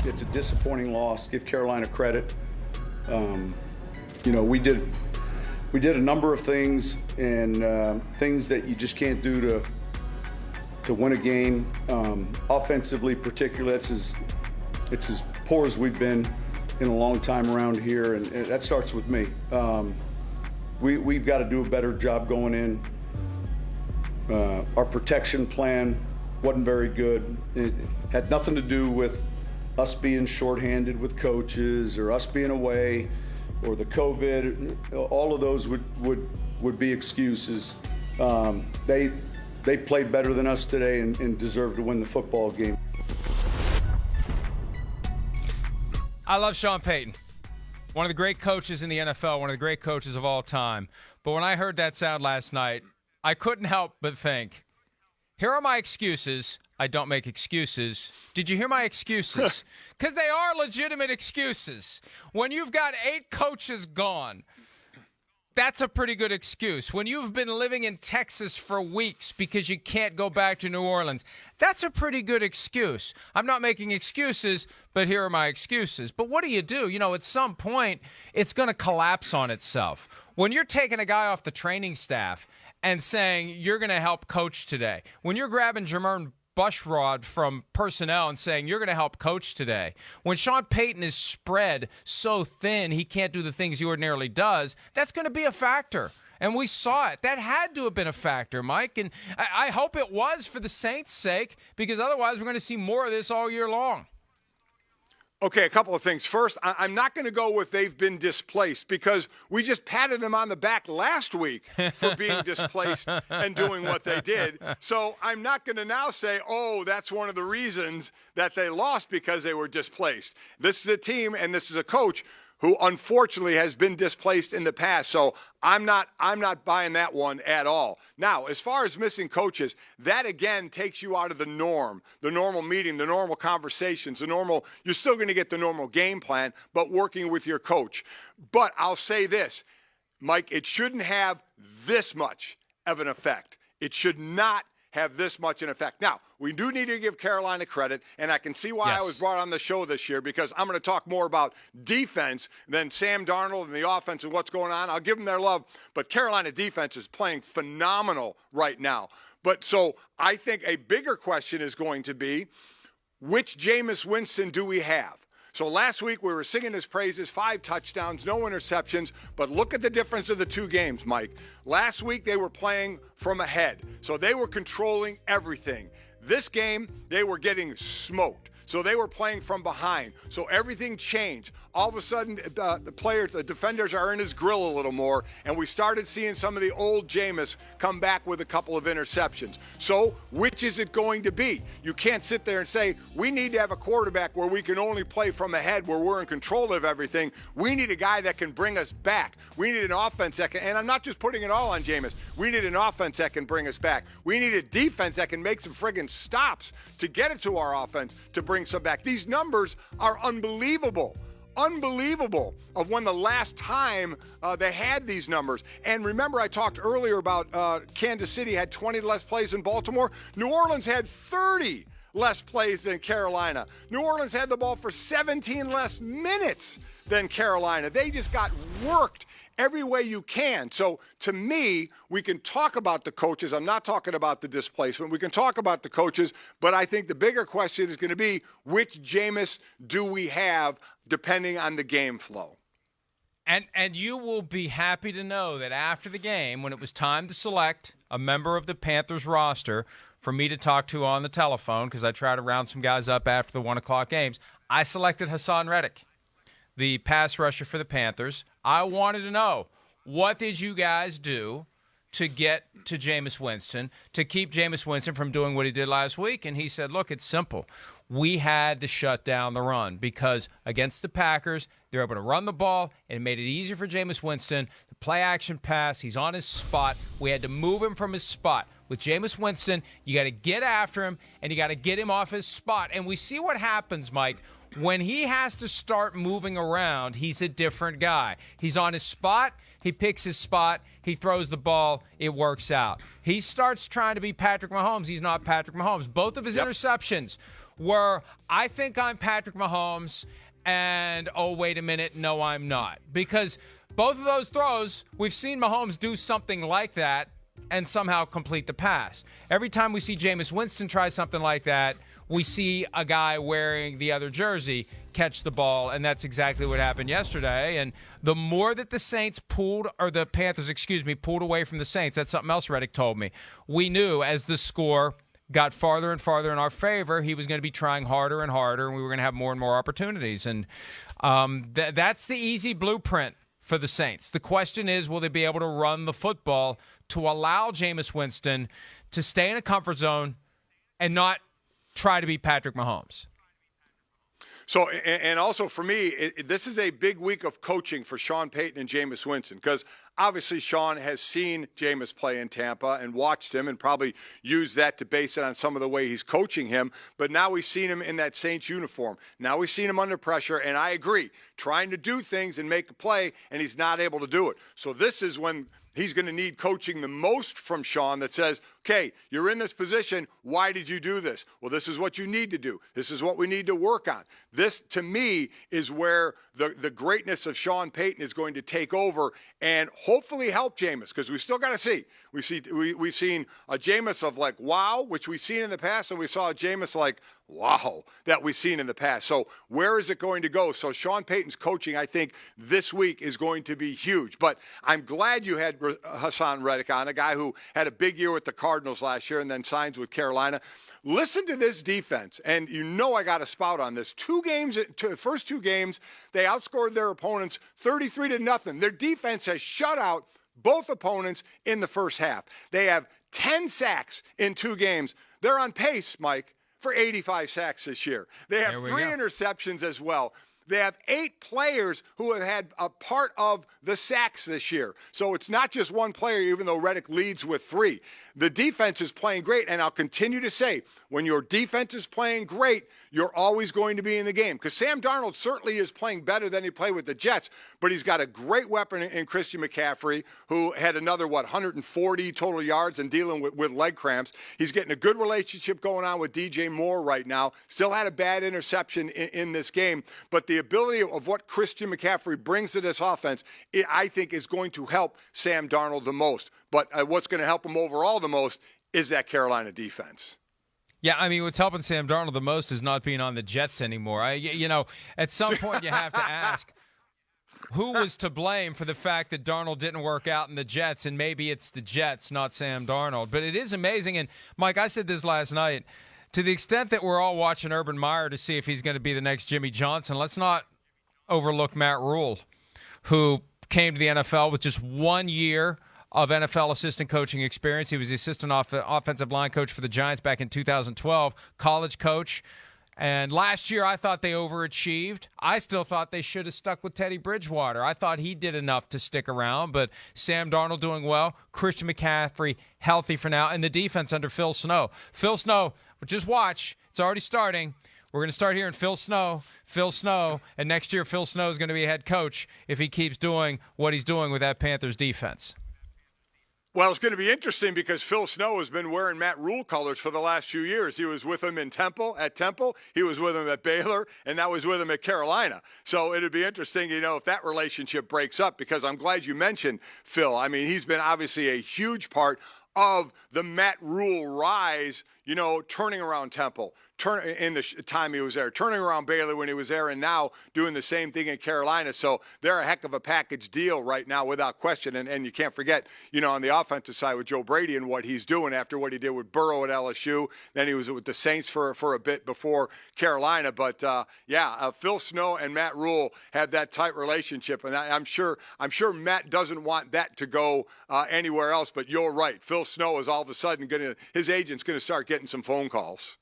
It's a disappointing loss. Give Carolina credit. We did a number of things, and things that you just can't do to win a game. Offensively, particularly, it's as poor as we've been in a long time around here, and that starts with me. We've got to do a better job going in. Our protection plan wasn't very good. It had nothing to do with us being shorthanded with coaches or us being away or the COVID. All of those would be excuses. They played better than us today and deserved to win the football game. I love Sean Payton. One of the great coaches in the NFL, one of the great coaches of all time. But when I heard that sound last night, I couldn't help but think, here are my excuses. I don't make excuses. Did you hear my excuses? Because they are legitimate excuses. When you've got 8 coaches gone, that's a pretty good excuse. When you've been living in Texas for weeks because you can't go back to New Orleans, that's a pretty good excuse. I'm not making excuses, but here are my excuses. But what do? At some point, it's going to collapse on itself. When you're taking a guy off the training staff and saying you're going to help coach today, when you're grabbing Jermaine Bushrod from personnel and saying you're going to help coach today, when Sean Payton is spread so thin he can't do the things he ordinarily does, that's going to be a factor. And we saw it. That had to have been a factor, Mike. And I hope it was for the Saints' sake, because otherwise we're going to see more of this all year long. Okay, a couple of things. First, I'm not going to go with they've been displaced, because we just patted them on the back last week for being displaced and doing what they did. So I'm not going to now say, that's one of the reasons that they lost, because they were displaced. This is a team and this is a coach who unfortunately has been displaced in the past. So I'm not buying that one at all. Now, as far as missing coaches, that again takes you out of the norm, the normal meeting, the normal conversations, you're still going to get the normal game plan, but working with your coach. But I'll say this, Mike, it shouldn't have this much of an effect. It should not have this much an effect. Now, we do need to give Carolina credit, and I can see why I was brought on the show this year, because I'm going to talk more about defense than Sam Darnold and the offense and what's going on. I'll give them their love, but Carolina defense is playing phenomenal right now. But so I think a bigger question is going to be, which Jameis Winston do we have? So last week we were singing his praises, 5 touchdowns, no interceptions, but look at the difference of the 2 games, Mike. Last week they were playing from ahead, so they were controlling everything. This game, they were getting smoked. So they were playing from behind. So everything changed. All of a sudden, the defenders are in his grill a little more, and we started seeing some of the old Jameis come back with a couple of interceptions. So which is it going to be? You can't sit there and say, we need to have a quarterback where we can only play from ahead, where we're in control of everything. We need a guy that can bring us back. We need an offense that can, and I'm not just putting it all on Jameis. We need an offense that can bring us back. We need a defense that can make some friggin' stops to get it to our offense, to bring some back. These numbers are unbelievable of when the last time they had these numbers. And remember, I talked earlier about Kansas City had 20 less plays than Baltimore. New Orleans had 30 less plays than Carolina. New Orleans had the ball for 17 less minutes than Carolina. They just got worked every way you can. So to me, we can talk about the coaches. I'm not talking about the displacement. We can talk about the coaches, but I think the bigger question is going to be, which Jameis do we have depending on the game flow? And you will be happy to know that after the game, when it was time to select a member of the Panthers roster for me to talk to on the telephone, because I try to round some guys up after the 1 o'clock games, I selected Hassan Reddick, the pass rusher for the Panthers. I wanted to know, what did you guys do to get to Jameis Winston, to keep Jameis Winston from doing what he did last week? And he said, look, it's simple. We had to shut down the run, because against the Packers, they're able to run the ball, and it made it easier for Jameis Winston. The play-action pass, he's on his spot. We had to move him from his spot. With Jameis Winston, you got to get after him, and you got to get him off his spot. And we see what happens, Mike. When he has to start moving around, he's a different guy. He's on his spot. He picks his spot. He throws the ball. It works out. He starts trying to be Patrick Mahomes. He's not Patrick Mahomes. Both of his interceptions were, I think I'm Patrick Mahomes, and, oh, wait a minute, no, I'm not. Because both of those throws, we've seen Mahomes do something like that and somehow complete the pass. Every time we see Jameis Winston try something like that, we see a guy wearing the other jersey catch the ball, and that's exactly what happened yesterday. And the more that the Panthers, pulled away from the Saints, that's something else Reddick told me. We knew as the score got farther and farther in our favor, he was going to be trying harder and harder, and we were going to have more and more opportunities. And that's the easy blueprint for the Saints. The question is, will they be able to run the football to allow Jameis Winston to stay in a comfort zone and not try to be Patrick Mahomes? So, and also for me, this is a big week of coaching for Sean Payton and Jameis Winston, because obviously Sean has seen Jameis play in Tampa and watched him and probably used that to base it on some of the way he's coaching him. But now we've seen him in that Saints uniform. Now we've seen him under pressure, and I agree, trying to do things and make a play, and he's not able to do it. So this is when he's going to need coaching the most from Sean that says, okay, you're in this position. Why did you do this? Well, this is what you need to do. This is what we need to work on. This, to me, is where the greatness of Sean Payton is going to take over and hopefully help Jameis, because we still got to see. We've seen a Jameis of like, wow, which we've seen in the past, and we saw a Jameis like, wow, that we've seen in the past. So where is it going to go? So Sean Payton's coaching, I think, this week is going to be huge. But I'm glad you had Hassan Reddick on, a guy who had a big year with the Cardinals last year and then signs with Carolina. Listen to this defense, and you know I got a spout on this. The first two games, they outscored their opponents 33-0. Their defense has shut out both opponents in the first half. They have 10 sacks in 2 games. They're on pace, Mike, for 85 sacks this year. They have 3 interceptions as well. They have 8 players who have had a part of the sacks this year. So it's not just one player, even though Reddick leads with 3. The defense is playing great, and I'll continue to say, when your defense is playing great, you're always going to be in the game. Because Sam Darnold certainly is playing better than he played with the Jets, but he's got a great weapon in Christian McCaffrey, who had another, 140 total yards and dealing with leg cramps. He's getting a good relationship going on with DJ Moore right now. Still had a bad interception in this game, but the ability of what Christian McCaffrey brings to this offense, I think, is going to help Sam Darnold the most. But what's going to help him overall the most is that Carolina defense. Yeah, I mean, what's helping Sam Darnold the most is not being on the Jets anymore. At some point you have to ask, who was to blame for the fact that Darnold didn't work out in the Jets, and maybe it's the Jets, not Sam Darnold. But it is amazing, and, Mike, I said this last night, to the extent that we're all watching Urban Meyer to see if he's going to be the next Jimmy Johnson, let's not overlook Matt Rule, who came to the NFL with just 1 year of NFL assistant coaching experience. He was the assistant offensive line coach for the Giants back in 2012, college coach. And last year, I thought they overachieved. I still thought they should have stuck with Teddy Bridgewater. I thought he did enough to stick around, but Sam Darnold doing well, Christian McCaffrey healthy for now, and the defense under Phil Snow. Phil Snow, just watch. It's already starting. We're going to start hearing Phil Snow, and next year Phil Snow is going to be a head coach if he keeps doing what he's doing with that Panthers defense. Well, it's going to be interesting because Phil Snow has been wearing Matt Rule colors for the last few years. He was with him at Temple. He was with him at Baylor, and now he's with him at Carolina. So it'd be interesting, if that relationship breaks up, because I'm glad you mentioned Phil. I mean, he's been obviously a huge part of the Matt Rule rise, turning around Temple, in the time he was there, turning around Baylor when he was there, and now doing the same thing in Carolina. So they're a heck of a package deal right now, without question. And you can't forget, on the offensive side with Joe Brady and what he's doing after what he did with Burrow at LSU. Then he was with the Saints for a bit before Carolina. But Phil Snow and Matt Rule have that tight relationship, and I'm sure Matt doesn't want that to go anywhere else. But you're right, Phil Snow is all of a sudden his agent's going to start getting some phone calls.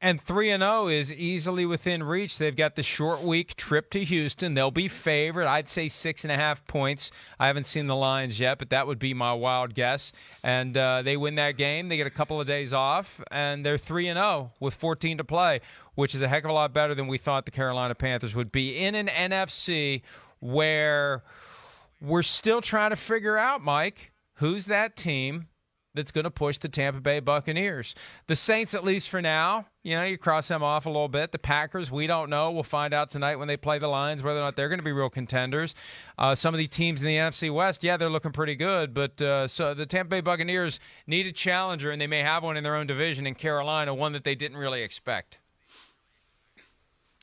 And 3-0 is easily within reach. They've got the short week trip to Houston. They'll be favored. I'd say 6.5 points. I haven't seen the lines yet, but that would be my wild guess. And they win that game. They get a couple of days off, and they're 3-0 with 14 to play, which is a heck of a lot better than we thought the Carolina Panthers would be in an NFC where we're still trying to figure out, Mike, who's that team that's going to push the Tampa Bay Buccaneers. The Saints, at least for now, You cross them off a little bit. The Packers, we don't know. We'll find out tonight when they play the Lions whether or not they're going to be real contenders. Some of the teams in the NFC West, yeah, they're looking pretty good. But so the Tampa Bay Buccaneers need a challenger, and they may have one in their own division in Carolina, one that they didn't really expect.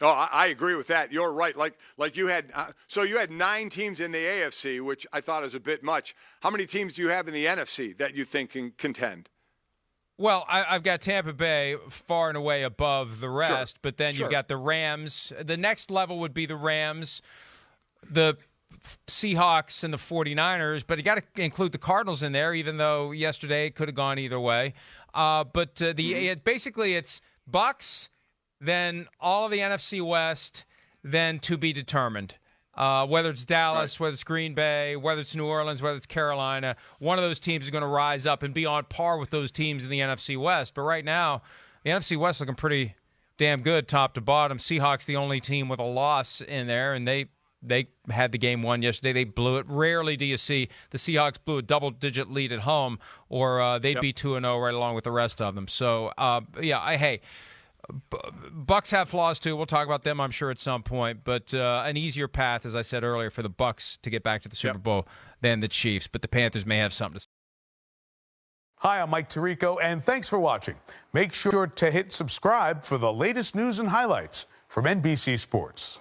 Oh, I agree with that. You're right. Like you had, so you had 9 teams in the AFC, which I thought is a bit much. How many teams do you have in the NFC that you think can contend? Well, I've got Tampa Bay far and away above the rest, but then you've got the Rams. The next level would be the Rams, the Seahawks, and the 49ers, but you got to include the Cardinals in there, even though yesterday it could have gone either way. Basically it's Bucks, then all of the NFC West, then to be determined. Whether it's Dallas, whether it's Green Bay, whether it's New Orleans, whether it's Carolina, one of those teams is going to rise up and be on par with those teams in the NFC West. But right now, the NFC West looking pretty damn good top to bottom. Seahawks the only team with a loss in there, and they had the game won yesterday. They blew it. Rarely do you see the Seahawks blew a double-digit lead at home, or they'd be 2-0 right along with the rest of them. So, Bucks have flaws too. We'll talk about them, I'm sure, at some point. But an easier path, as I said earlier, for the Bucks to get back to the Super Bowl than the Chiefs. But the Panthers may have something to say. Hi, I'm Mike Tirico, and thanks for watching. Make sure to hit subscribe for the latest news and highlights from NBC Sports.